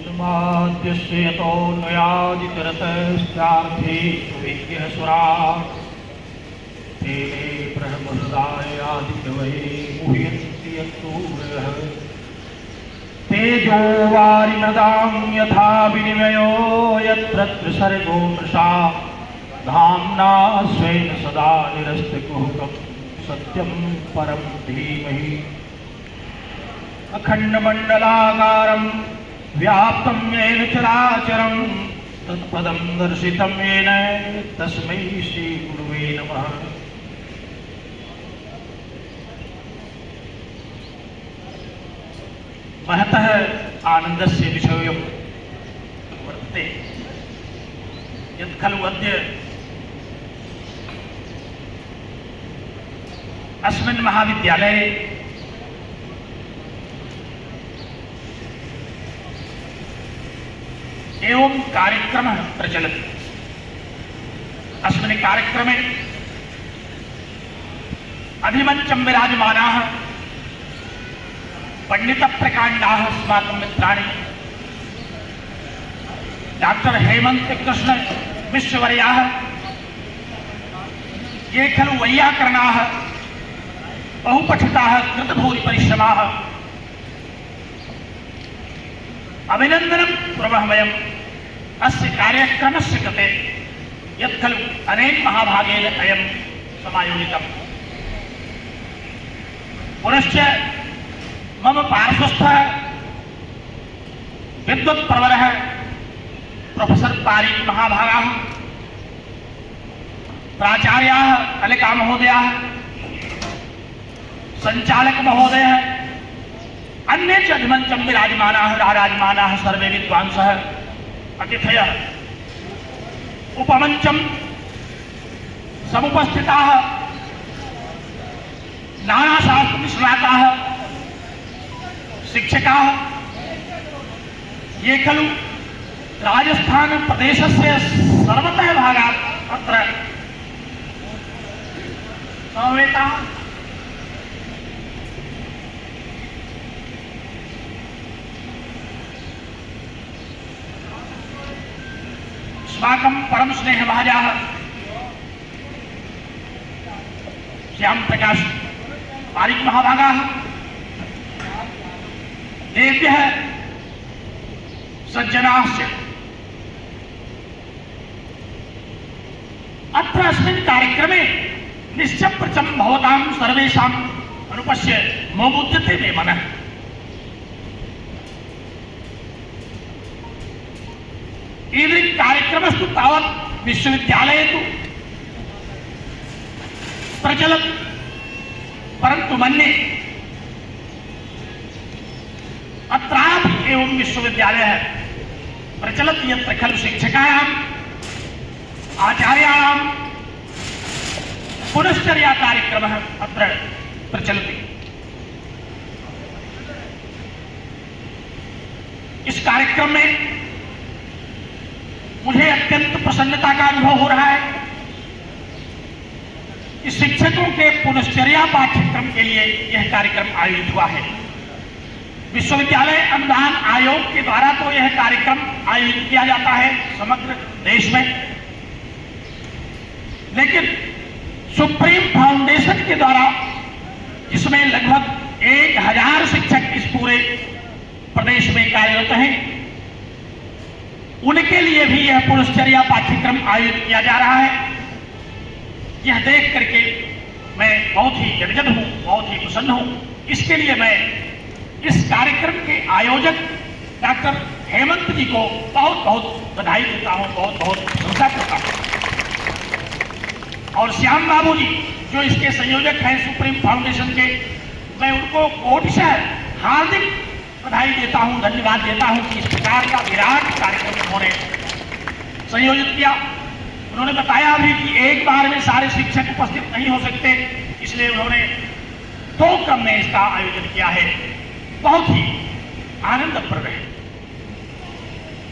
यन्माद्यस्य यतोऽन्वयादितरतश्चार्थे विज्ञःसुराः तेने ब्रह्महृदायादिकवये मुह्यन्ति यत्सूरयः तेजो वारिमृदां यथा विनिमयो यत्र त्रिसर्गो मृषा धाम्ना स्वेन सदा निरस्तकुहकं सत्यं परं धीमहि अखण्डमण्डलाकारं व्याप्तं येन चराचरं तत्पदं दर्शितं येन तस्मै श्रीगुरुवे नमः। महतः आनन्दस्य विषयोऽयं वर्तते यत् खलु अद्य अस्मिन् महाविद्यालये एवं कार्यक्रमः प्रचलति। अस्मिन् कार्यक्रमे अधिमञ्चं विराजमानाः पंडितप्रकाण्डाः अस्माकं मित्राणि डॉक्टर हेमंत कृष्ण मिश्रवर्याः ये खलु वैयाकरणाः बहुपठिताः कृतभूरिपरिश्रमाः अभिनन्दनं कुर्मः वयम् अस्य कार्यक्रमस्य कृते यत् खलु अनेन महाभागेन अयं समायोजितम्। पुनश्च मम पार्श्वस्थः विद्वत्प्रवरः प्रोफेसर पारीक महाभागाः प्राचार्याः कलिका महोदयाः संचालक महोदयः अन्ये च अधिमञ्चं विराजमानाः सर्वे विद्वांसः अतिथयः उपमञ्चं समुपस्थिताः नानाशास्त्रनिष्णाताः शिक्षकाः ये खलु राजस्थान प्रदेशस्य सर्वतः भागात् अत्र समवेताः अस्माकं परम स्नेहभाजाः श्याम प्रकाश पारीक महाभागाः देव्यः सज्जनाश्च अत्र अस्मिन् कार्यक्रमे निश्चप्रचं भवतां सर्वेषाम् अनुपश्य मोमुद्यते मे मनः। ईदृक् कार्यक्रमस्तु तावत् विश्वविद्यालये तु प्रचलति, परन्तु मन्ये अत्रापि एवं विश्वविद्यालयः प्रचलति यत्र खलु शिक्षकाणाम् आचार्याणां पुनश्चर्या कार्यक्रमः अत्र प्रचलति। इस कार्यक्रम में मुझे अत्यंत प्रसन्नता का अनुभव हो रहा है कि शिक्षकों के पुनश्चर्या पाठ्यक्रम के लिए यह कार्यक्रम आयोजित हुआ है। विश्वविद्यालय अनुदान आयोग के द्वारा तो यह कार्यक्रम आयोजित किया जाता है समग्र देश में, लेकिन सुप्रीम फाउंडेशन के द्वारा जिसमें लगभग 1000 शिक्षक इस पूरे प्रदेश में कार्यरत हैं, उनके लिए भी यह पुनश्चर्या पाठ्यक्रम आयोजित किया जा रहा है। यह देख करके मैं बहुत ही गदगद हूँ, बहुत ही प्रसन्न हूँ। इसके लिए मैं इस कार्यक्रम के आयोजक डॉक्टर हेमंत जी को बहुत बहुत बधाई देता हूँ, बहुत बहुत प्रशंसा करता हूँ। और श्याम बाबू जी जो इसके संयोजक हैं सुप्रीम फाउंडेशन के, मैं उनको कोटिशः हार्दिक बधाई देता हूँ, धन्यवाद देता हूँ कि इस प्रकार का विराट कार्यक्रम उन्होंने संयोजित किया। उन्होंने बताया भी कि एक बार में सारे शिक्षक उपस्थित नहीं हो सकते, इसलिए उन्होंने 2 क्रम में इसका आयोजन किया है। बहुत ही आनंदप्रद है।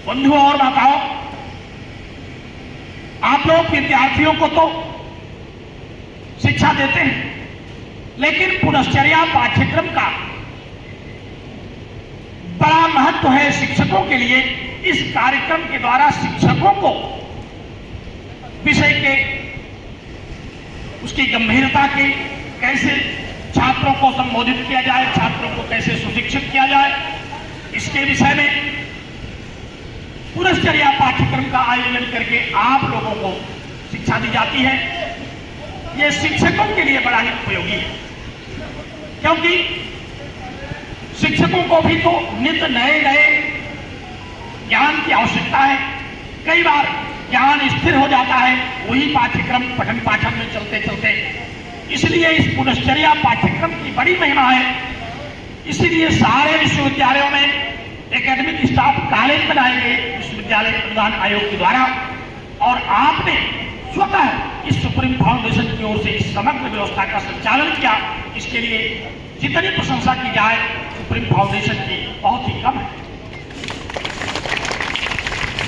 बंधुओं और माताओं, आप लोग विद्यार्थियों को तो शिक्षा देते हैं, लेकिन पुनश्चर्या पाठ्यक्रम का बड़ा महत्व है शिक्षकों के लिए। इस कार्यक्रम के द्वारा शिक्षकों को विषय के उसकी गंभीरता के, कैसे छात्रों को संबोधित किया जाए, छात्रों को कैसे सुशिक्षित किया जाए, इसके विषय में पुनश्चर्या पाठ्यक्रम का आयोजन करके आप लोगों को शिक्षा दी जाती है। यह शिक्षकों के लिए बड़ा ही उपयोगी है, क्योंकि शिक्षकों को भी तो नित्य नए नए ज्ञान की आवश्यकता है। कई बार ज्ञान स्थिर हो जाता है वही पाठ्यक्रम पठन पाठन में चलते चलते, इसलिए इस पुनश्चर्या पाठ्यक्रम की बड़ी महिमा है। इसीलिए सारे विश्वविद्यालयों में एकेडमिक स्टाफ कॉलेज बनाए गए विश्वविद्यालय अनुदान आयोग के द्वारा, और आपने स्वतः इस सुप्रीम फाउंडेशन की ओर से इस समग्र व्यवस्था का संचालन किया। इसके लिए जितनी प्रशंसा की जाए सुप्रीम फाउंडेशन की बहुत ही कम है।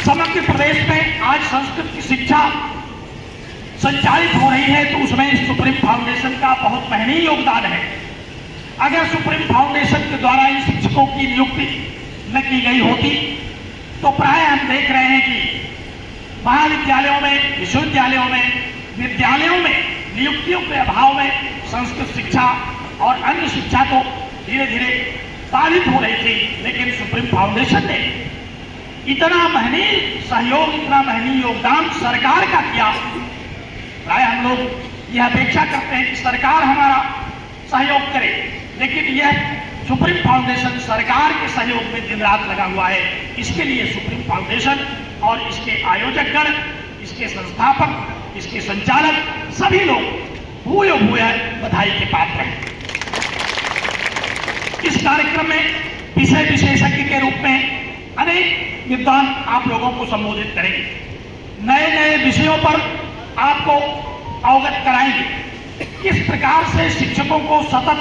समग्र प्रदेश में आज संस्कृत की शिक्षा संचालित हो रही है, तो उसमें इस सुप्रीम फाउंडेशन का बहुत महनीय योगदान है। अगर सुप्रीम फाउंडेशन के द्वारा इन शिक्षकों की नियुक्ति न की गई होती तो प्राय हम देख रहे हैं कि महाविद्यालयों में, विश्वविद्यालयों में, विद्यालयों में नियुक्तियों के अभाव में संस्कृत शिक्षा और अन्य शिक्षा तो धीरे धीरे बाधित हो रही थी। लेकिन सुप्रीम फाउंडेशन ने इतना महनीय सहयोग, इतना महनीय योगदान सरकार का किया। प्राय हम लोग यह अपेक्षा करते हैं कि सरकार हमारा सहयोग करे, लेकिन यह सुप्रीम फाउंडेशन सरकार के सहयोग में दिन रात लगा हुआ है। इसके लिए सुप्रीम फाउंडेशन और इसके आयोजकगण, इसके संस्थापक, इसके संचालक सभी लोग भूयो भूया बधाई के पात्र हैं। इस कार्यक्रम में विषय विशेषज्ञ के रूप में अनेक विद्वान आप लोगों को संबोधित करेंगे, नए नए विषयों पर आपको अवगत कराएंगे। किस प्रकार से शिक्षकों को सतत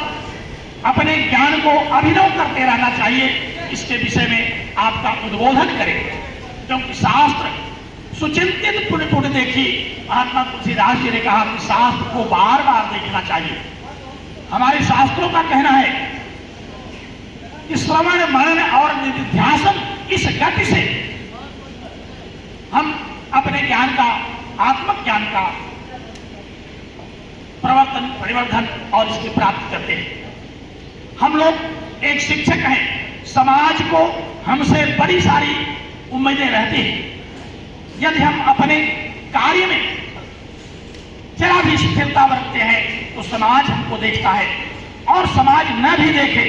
अपने ज्ञान को अभिनव करते रहना चाहिए, इसके विषय में आपका उद्बोधन करेंगे। क्योंकि शास्त्र सुचिंतित पुण्य पुण्य देखी, महात्मा तुलसीदास जी ने कहा कि शास्त्र को बार बार देखना चाहिए। हमारे शास्त्रों का कहना है कि श्रवण मनन और निधिध्यासन, इस गति से हम अपने ज्ञान का, आत्मज्ञान का प्रवर्तन, परिवर्धन और इसकी प्राप्ति करते हैं। हम लोग एक शिक्षक हैं, समाज को हमसे बड़ी सारी उम्मीदें रहती हैं। यदि हम अपने कार्य में जरा भी शिथिलता बरतते हैं तो समाज हमको देखता है, और समाज न भी देखे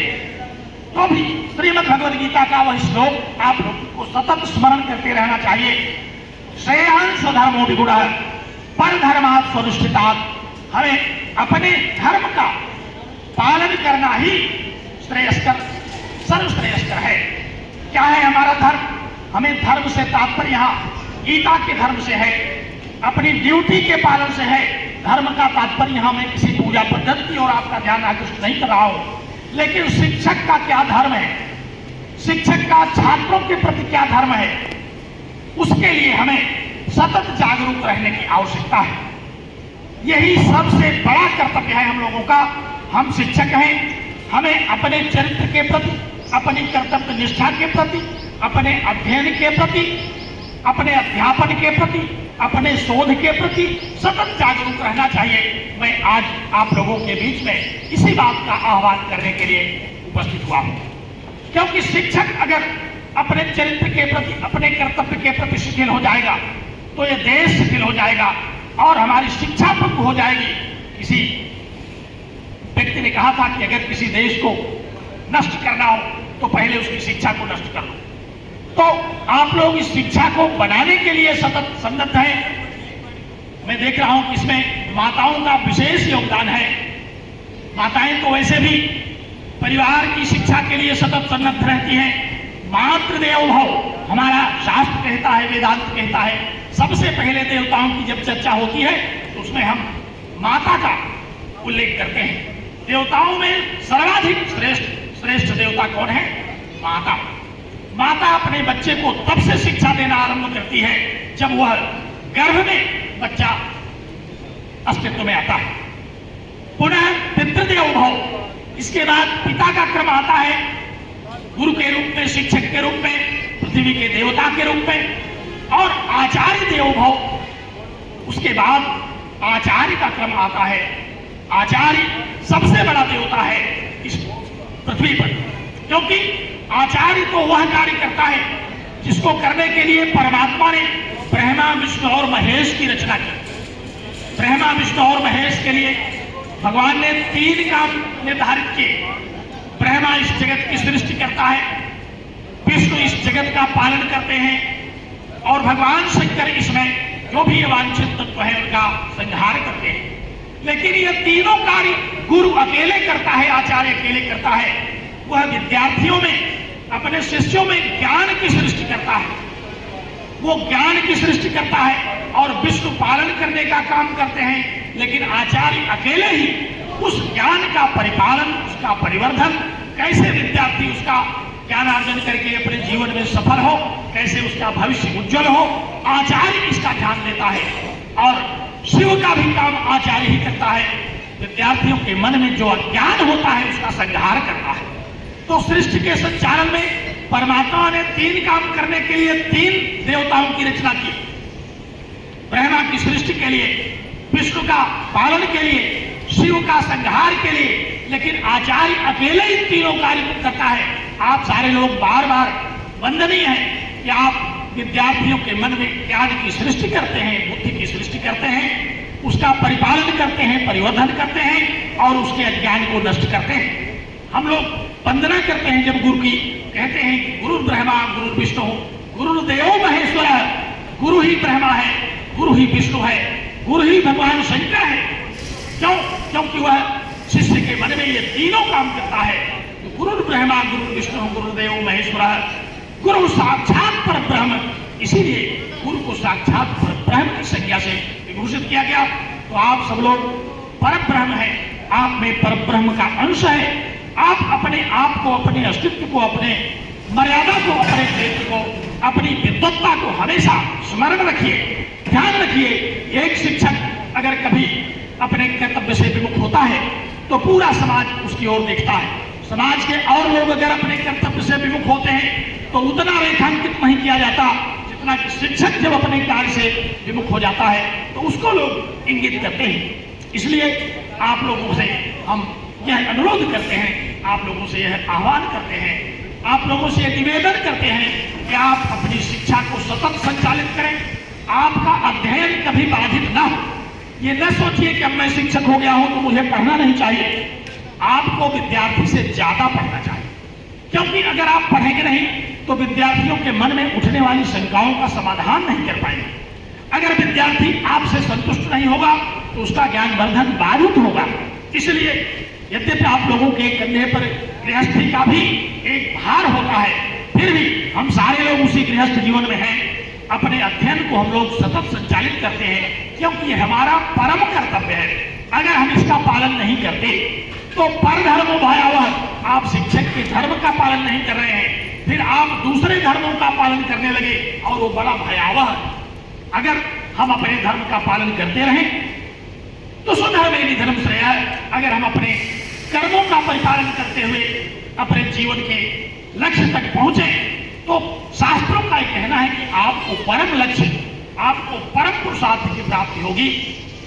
तो भी श्रीमद् भगवद गीता का वह श्लोक आप लोग को सतत स्मरण करते रहना चाहिए। श्रेयांश धर्मो विगुणः परधर्मात् स्वनुष्ठितात्। हमें अपने धर्म का पालन करना ही श्रेयस्कर, सर्वश्रेयस्कर है। क्या है हमारा धर्म? हमें धर्म से तात्पर्य यहाँ गीता के धर्म से है, अपनी ड्यूटी के पालन से है। धर्म का तात्पर्य यहाँ मैं किसी पूजा पद्धति और आपका ध्यान आकृष्ट नहीं कर रहा हूं, लेकिन शिक्षक का क्या धर्म है, शिक्षक का छात्रों के प्रति क्या धर्म है, उसके लिए हमें सतत जागरूक रहने की आवश्यकता है। यही सबसे बड़ा कर्तव्य है हम लोगों का। हम शिक्षक हैं, हमें अपने चरित्र के प्रति, अपनी कर्तव्य निष्ठा के प्रति, अपने अध्ययन के प्रति, अपने अध्यापन के प्रति, अपने शोध के प्रति सतत जागरूक रहना चाहिए। मैं आज आप लोगों के बीच में इसी बात का आह्वान करने के लिए उपस्थित हुआ हूं, क्योंकि शिक्षक अगर अपने चरित्र के प्रति, अपने कर्तव्य के प्रति शिथिल हो जाएगा तो ये देश शिथिल हो जाएगा और हमारी शिक्षा भंग हो जाएगी। किसी व्यक्ति ने कहा था कि अगर किसी देश को नष्ट करना हो तो पहले उसकी शिक्षा को नष्ट कर लो। तो आप लोग इस शिक्षा को बनाने के लिए सतत सन्नद्ध हैं। मैं देख रहा हूं कि इसमें माताओं का विशेष योगदान है। माताएं तो वैसे भी परिवार की शिक्षा के लिए सतत सन्नद्ध रहती हैं। मातृदेवो भव हमारा शास्त्र कहता है, वेदांत कहता है, सबसे पहले देवताओं की जब चर्चा होती है तो उसमें हम माता का उल्लेख करते हैं। देवताओं में सर्वाधिक श्रेष्ठ देवता कौन है? माता। माता अपने बच्चे को तब से शिक्षा देना आरंभ करती है जब वह गर्भ में बच्चा अस्तित्व में आता है। पुनः पितृदेवो भव, इसके बाद पिता का क्रम आता है गुरु के रूप में, शिक्षक के रूप में, पृथ्वी के देवता के रूप में, और आचार्य देवो भव। उसके बाद आचार्य का क्रम आता है। आचार्य सबसे बड़ा देवता है इस पृथ्वी पर, क्योंकि आचार्य तो वह कार्य करता है जिसको करने के लिए परमात्मा ने ब्रह्मा, विष्णु और महेश की रचना की। ब्रह्मा, विष्णु और महेश के लिए भगवान ने 3 काम निर्धारित किए। ब्रह्मा इस जगत की सृष्टि करता है, विष्णु इस जगत का पालन करते हैं, और भगवान शंकर इसमें जो भी वांछित तत्व है उनका संहार करते हैं। लेकिन ये तीनों कार्य गुरु अकेले करता है, आचार्य अकेले करता है। वह विद्यार्थियों में, अपने शिष्यों में ज्ञान की सृष्टि करता है, वो ज्ञान की सृष्टि करता है, और विष्णु पालन करने का काम करते हैं। लेकिन आचार्य अकेले ही उस ज्ञान का परिपालन, उसका परिवर्धन, कैसे विद्यार्थी उसका ज्ञान अर्जन करके अपने जीवन में सफल हो, कैसे उसका भविष्य उज्जवल हो, आचार्य इसका ध्यान देता है। और शिव का भी काम आचार्य ही करता है। विद्यार्थियों के मन में जो अज्ञान होता है उसका संहार करता है। तो सृष्टि के संचालन में परमात्मा ने 3 काम करने के लिए 3 देवताओं की रचना की। ब्रह्मा की सृष्टि के लिए, विष्णु का पालन के लिए, शिव का संहार के लिए। लेकिन आचार्य अकेले ही तीनों कार्य करता है। आप सारे लोग बार बार वंदनीय हैं कि आप विद्यार्थियों के मन में ज्ञान की सृष्टि करते हैं, बुद्धि की सृष्टि करते हैं, उसका परिपालन करते हैं, परिवर्धन करते हैं, और उसके अज्ञान को नष्ट करते हैं। हम लोग वंदना करते हैं जब गुरु की, कहते हैं कि गुरु ब्रह्मा, गुरु विष्णु, गुरुदेवो महेश्वर। गुरु ही ब्रह्मा है, गुरु ही विष्णु है, गुरु ही भगवान शंकर है। क्यों? क्योंकि वह शिष्य के मन में ये तीनों काम करता है। गुरु ब्रह्मा, गुरु विष्णु, गुरुदेव महेश्वर, गुरु साक्षात पर ब्रह्म। इसीलिए गुरु को साक्षात पर ब्रह्म की संज्ञा से विभूषित किया गया। तो आप सब लोग पर ब्रह्म है, आप में पर ब्रह्म का अंश है। आप अपने आप को, अपने अस्तित्व को, अपने मर्यादा को, अपने क्षेत्र को, अपनी विद्वत्ता को हमेशा स्मरण रखिए, ध्यान रखिए। एक शिक्षक अगर कभी अपने कर्तव्य से विमुख होता है तो पूरा समाज उसकी ओर देखता है। समाज के और लोग अगर अपने कर्तव्य से विमुख होते हैं तो उतना रेखांकित नहीं किया जाता जितना कि शिक्षक जब अपने कार्य से विमुख हो जाता है तो उसको लोग इंगित करते हैं। इसलिए आप लोगों से हम यह अनुरोध करते हैं, आप लोगों से यह आह्वान करते हैं, आप लोगों से यह निवेदन करते हैं कि आप अपनी शिक्षा को सतत संचालित करें। आपका अध्ययन कभी बाधित ना हो। ये न सोचिए कि अब मैं शिक्षक हो गया हूं तो मुझे पढ़ना नहीं चाहिए। आपको विद्यार्थी से ज्यादा पढ़ना चाहिए, क्योंकि अगर आप पढ़ेंगे नहीं तो विद्यार्थियों के मन में उठने वाली शंकाओं का समाधान नहीं कर पाएंगे। अगर विद्यार्थी आपसे संतुष्ट नहीं होगा तो उसका ज्ञान वर्धन बाधित होगा। इसलिए यद्यपि आप लोगों के कंधे पर गृहस्थी का भी एक भार होता है, फिर भी हम सारे लोग उसी गृहस्थ जीवन में हैं। अपने अध्ययन को हम लोग सतत संचालित करते हैं, क्योंकि ये हमारा परम कर्तव्य है। अगर हम इसका पालन नहीं करते तो पर धर्म भयावह। आप शिक्षक के धर्म का पालन नहीं कर रहे हैं, फिर आप दूसरे धर्मों का पालन करने लगे और वो बड़ा भयावह। अगर हम अपने धर्म का पालन करते रहें तो स्वधर्मेण धर्म श्रेयः। अगर हम अपने कर्मों का परिपालन करते हुए अपने जीवन के लक्ष्य तक पहुंचे तो शास्त्रों का यह कहना है कि आपको परम लक्ष्य, आपको परम पुरुषार्थ की प्राप्ति होगी,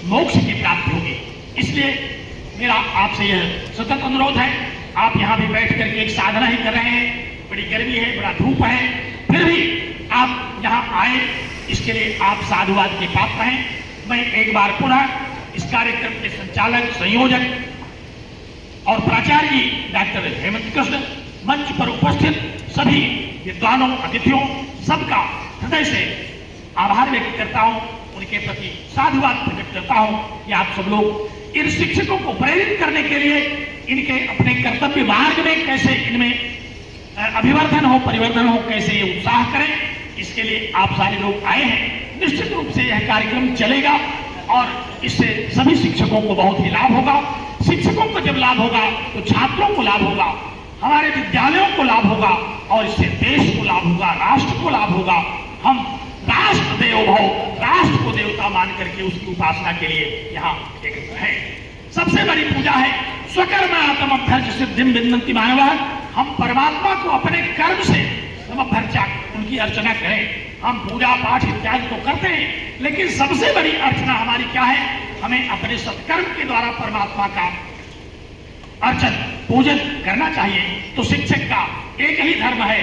मोक्ष की प्राप्ति होगी। इसलिए मेरा आपसे यह सतत अनुरोध है। आप यहाँ भी बैठ करके एक साधना ही कर रहे हैं, बड़ी गर्मी है, बड़ा धूप है, फिर भी आप यहाँ आए, इसके लिए आप साधुवाद के पात्र हैं। मैं एक बार पुनः इस कार्यक्रम के संचालक, संयोजक और प्राचार्य जी डॉक्टर हेमंत कृष्ण, मंच पर उपस्थित सभी विद्वानों, अतिथियों, सबका हृदय से आभार व्यक्त करता हूँ, उनके प्रति साधुवाद प्रकट करता हूँ कि आप सब लोग इन शिक्षकों को प्रेरित करने के लिए इनके अपने कर्तव्य मार्ग में कैसे इनमें अभिवर्धन हो, परिवर्धन हो, कैसे ये उत्साह करें, इसके लिए आप सारे लोग आए हैं। निश्चित रूप से यह कार्यक्रम चलेगा और इससे सभी शिक्षकों को बहुत ही लाभ होगा। शिक्षकों को जब लाभ होगा तो छात्रों को लाभ होगा, हमारे विद्यालयों को लाभ होगा और इससे देश को लाभ होगा, राष्ट्र को लाभ होगा। हम राष्ट्र देवो भव, राष्ट्र को देवता मान करके उसकी उपासना के लिए यहाँ एकत्र हैं। सबसे बड़ी पूजा है स्वकर्मात्मक सिद्धिं विन्दन्ति मानवः। हम परमात्मा को अपने कर्म से समर्पण उनकी अर्चना करें। हम पूजा पाठ इत्यादि तो करते हैं, लेकिन सबसे बड़ी अर्चना हमारी क्या है? हमें अपने सत्कर्म के द्वारा परमात्मा का अर्चन पूजन करना चाहिए। तो शिक्षक का एक ही धर्म है,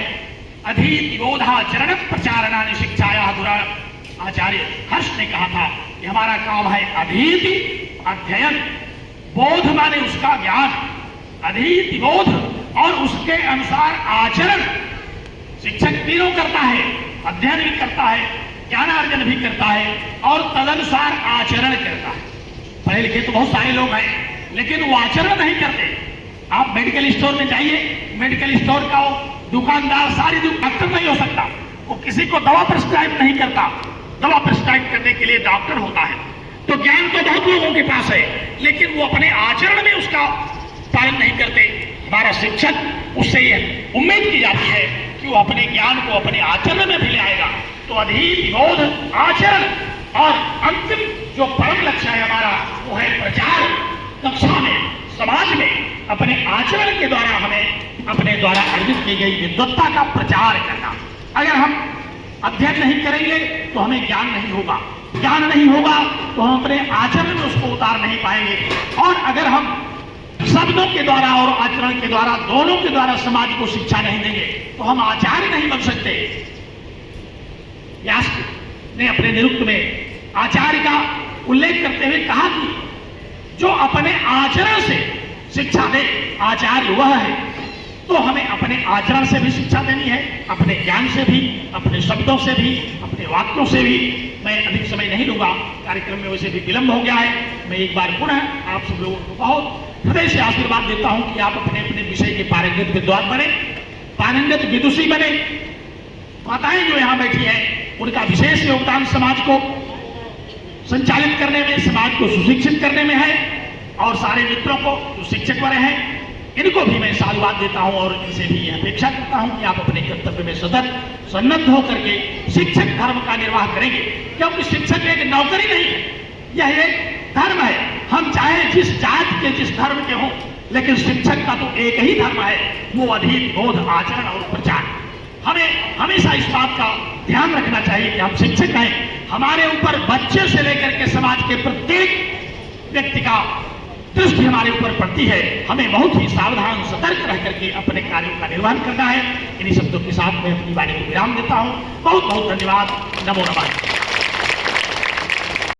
अधीति बोधाचरण प्रचारणानि शिक्षाया दुरा। आचार्य हर्ष ने कहा था कि हमारा काम है अधीति अध्ययन, बोध माने उसका ज्ञान, अधीति बोध और उसके अनुसार आचरण। शिक्षक तीनों करता है, अध्ययन भी करता है, ज्ञानार्जन भी करता है और तदनुसार आचरण करता है। पढ़े लिखे तो बहुत सारे लोग हैं, लेकिन वो आचरण नहीं करते। आप मेडिकल स्टोर में जाइए, मेडिकल स्टोर का दुकानदार सारी डॉक्टर नहीं हो सकता, वो किसी को दवा प्रिस्क्राइब नहीं करता। दवा प्रिस्क्राइब करने के लिए डॉक्टर होता है। तो ज्ञान तो बहुत लोगों के पास है, लेकिन वो अपने आचरण में उसका पालन नहीं करते। हमारा शिक्षक उससे यह उम्मीद की जाती है कि वो अपने ज्ञान को अपने आचरण में भी ले आएगा। तो अधीति बोध आचरण और अंतिम जो परम लक्ष्य है हमारा, वो है प्रचार। कक्षा में, समाज में अपने आचरण के द्वारा हमें अपने द्वारा अर्जित की गई विद्वत्ता का प्रचार करना। अगर हम अध्ययन नहीं करेंगे तो हमें ज्ञान नहीं होगा, ज्ञान नहीं होगा तो हम अपने आचरण में उसको उतार नहीं पाएंगे। और अगर हम शब्दों के द्वारा और आचरण के द्वारा, दोनों के द्वारा समाज को शिक्षा नहीं देंगे तो हम आचार्य नहीं बन सकते। व्यास ने अपने निरुक्त में आचार्य का उल्लेख करते हुए कहा कि जो अपने आचरण से शिक्षा दे, आचार्य वह है। तो हमें अपने आचरण से भी शिक्षा देनी है, अपने ज्ञान से भी, अपने शब्दों से भी, अपने वाक्यों से भी। मैं अधिक समय नहीं लूंगा, कार्यक्रम में वैसे भी विलंब हो गया है। मैं एक बार पुनः आप सब लोगों को बहुत हृदय से आशीर्वाद देता हूं कि आप अपने अपने विषय के पारंगत विद्वान बने, पारंगत विदुषी बने। माताएं जो यहाँ बैठी हैं, उनका विशेष योगदान समाज को संचालित करने में, समाज को सुशिक्षित करने में है। और सारे मित्रों को जो शिक्षक बने हैं, इनको भी मैं साधुवाद देता हूं और इनसे भी यह अपेक्षा करता हूं कि आप अपने कर्तव्य में सतत सन्नद्ध होकर के शिक्षक धर्म का निर्वाह करेंगे। क्योंकि शिक्षक एक नौकरी नहीं है, यह एक धर्म है। हम चाहे जिस जात के, जिस धर्म के हों, लेकिन शिक्षक का तो एक ही धर्म है, वो अधीत बोध आचरण और प्रचार। हमें हमेशा इस बात का ध्यान रखना चाहिए कि हम शिक्षक हैं। हमारे ऊपर बच्चे से लेकर के समाज के प्रत्येक व्यक्ति का दृष्टि हमारे ऊपर पड़ती है। हमें बहुत ही सावधान, सतर्क रह करके अपने कार्यों का निर्वहन करना है। इन्हीं शब्दों के साथ मैं अपनी वाणी को विराम देता हूँ। बहुत बहुत धन्यवाद। नमो नमः।